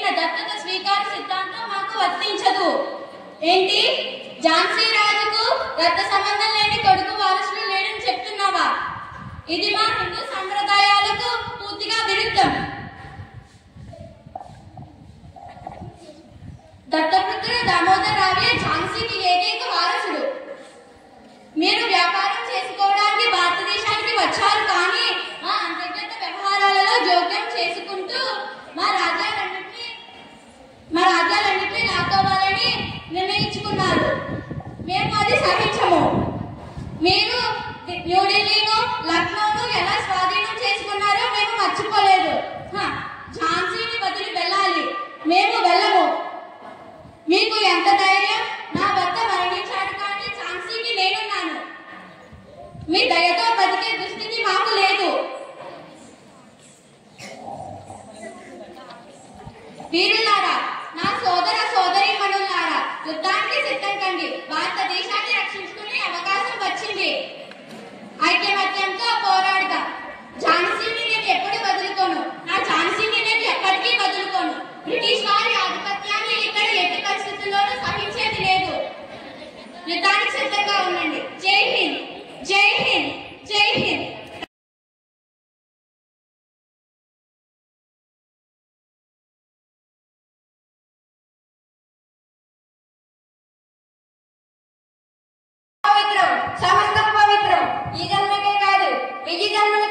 ఇచ్చిన దత్తత స్వీకార సిద్ధాంతం మాకు వర్తించదు. ఏంటి, ఝాన్సీ రాజుకు రక్త సంబంధం లేని కొడుకు వారసులు లేడని చెప్తున్నావా? ఇది మా హిందూ సంప్రదాయాలకు పూర్తిగా విరుద్ధం. దత్తపుత్రుడు దామోదర్ రావే ఝాన్సీకి ఏకైక వారసుడు. మీరు వ్యాపారం చేసుకోవడానికి భారతదేశానికి వచ్చారు, కానీ మా అంతర్గత వ్యవహారాలలో జోక్యం చేసుకుంటూ మా రాజ్యాలన్నింటినీ లాక్కోవాలని నిర్ణయించుకున్నారు. మేము అది సహించము. మీరు న్యూఢిల్లీను, లక్నోను ఎలా స్వాధీనం చేసుకున్నారో మేము మర్చిపోలేదు. ఝాన్సీని వదిలి వెళ్ళాలి, మేము వెళ్ళము. మీకు ఎంత ధైర్యం? నా భర్త మరణించాడు, కానీ ఝాన్సీకి నేనున్నాను. మీ దయతో బతికే దుస్థితి మాకు లేదు. వీరులారా, నా సోదర సోదరీమణులారా, యుద్ధానికి సిద్ధం కండి. భారతదేశాన్ని రక్షించుకునే అవకాశం వచ్చింది. ఐక్యమత్యంతో పోరాడదాం. ఝాన్సీని నేను ఎప్పుడు వదులుకోను. నా ఝాన్సీని నేను ఎప్పటికీ వదులుకోను. బ్రిటిష్ వారి ఆధిపత్యాన్ని ఇక్కడ ఎట్టి పరిస్థితుల్లోనూ సహించేది లేదు. యుద్ధానికి సిద్ధంగా ఉండండి. జై హింద్, జై హింద్, జై హింద్. సమస్తం పవిత్రం. ఈ జన్మకే కాదు, వెయ్యి జన్మల